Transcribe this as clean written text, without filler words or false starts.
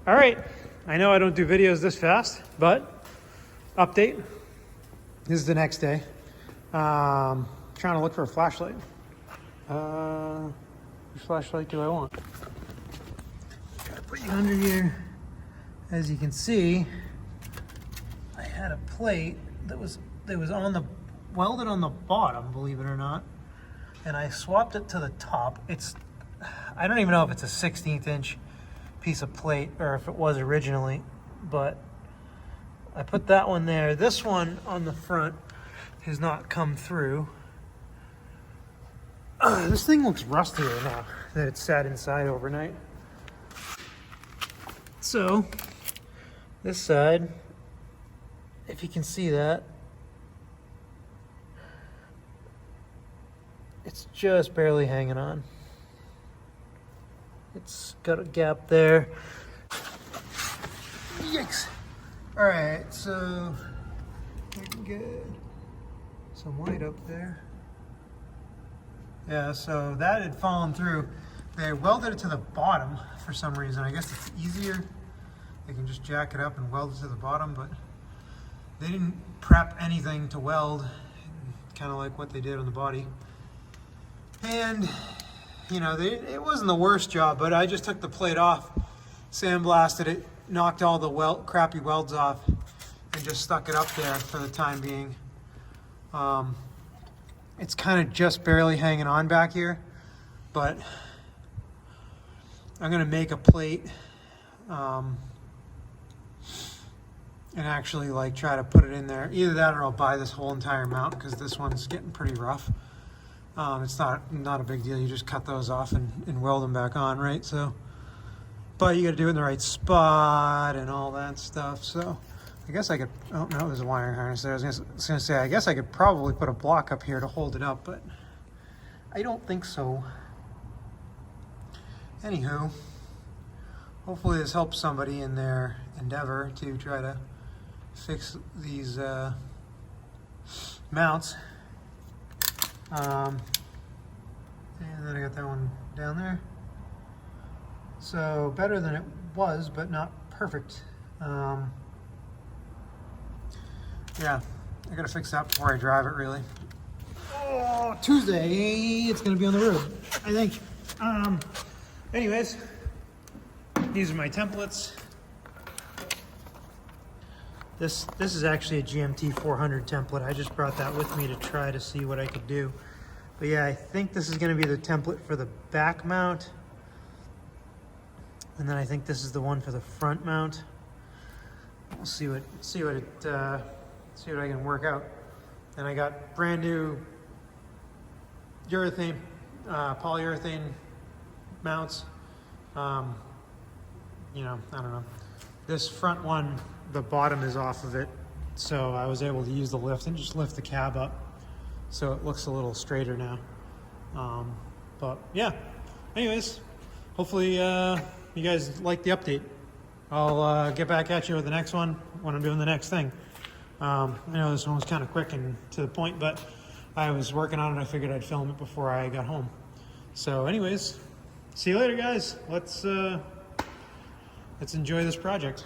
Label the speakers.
Speaker 1: All right, I know I don't do videos this fast, but update. This is the next day. Trying to look for a flashlight. Which flashlight do I want? Gotta put you under here. As you can see, I had a plate that was welded on the bottom, believe it or not, and I swapped it to the top. I don't even know if it's a 16th inch piece of plate or if it was originally, but I put that one there. This one on the front has not come through. This thing looks rustier now that it's sat inside overnight. So this side, if you can see that, it's just barely hanging on. It's got a gap there. Yikes! All right, so I can get some light up there. Yeah, so that had fallen through. They welded it to the bottom for some reason. I guess it's easier. They can just jack it up and weld it to the bottom, but they didn't prep anything to weld, kind of like what they did on the body. And, you know, it wasn't the worst job, but I just took the plate off, sandblasted it, knocked all the crappy welds off, and just stuck it up there for the time being. It's kind of just barely hanging on back here, but I'm gonna make a plate and actually like try to put it in there. Either that or I'll buy this whole entire mount because this one's getting pretty rough. It's not a big deal. You just cut those off and weld them back on, right? So, but you got to do it in the right spot and all that stuff. So I guess I could, oh no, there's a wiring harness there. I was gonna say, I guess I could probably put a block up here to hold it up, but I don't think so. Anywho, hopefully this helps somebody in their endeavor to try to fix these mounts. And then I got that one down there. So better than it was, but not perfect. Yeah, I gotta fix that before I drive it, really. Oh, Tuesday, it's gonna be on the road, I think. Anyways, these are my templates. This is actually a GMT 400 template. I just brought that with me to try to see what I could do. But yeah, I think this is gonna be the template for the back mount. And then I think this is the one for the front mount. We'll see what I can work out. And I got brand new urethane, polyurethane mounts. You know, I don't know. This front one, the bottom is off of it, so I was able to use the lift and just lift the cab up so it looks a little straighter now. But yeah, anyways, hopefully you guys like the update. I'll get back at you with the next one when I'm doing the next thing. I know this one was kind of quick and to the point, but I was working on it. I figured I'd film it before I got home. So anyways, see you later, guys. Let's enjoy this project.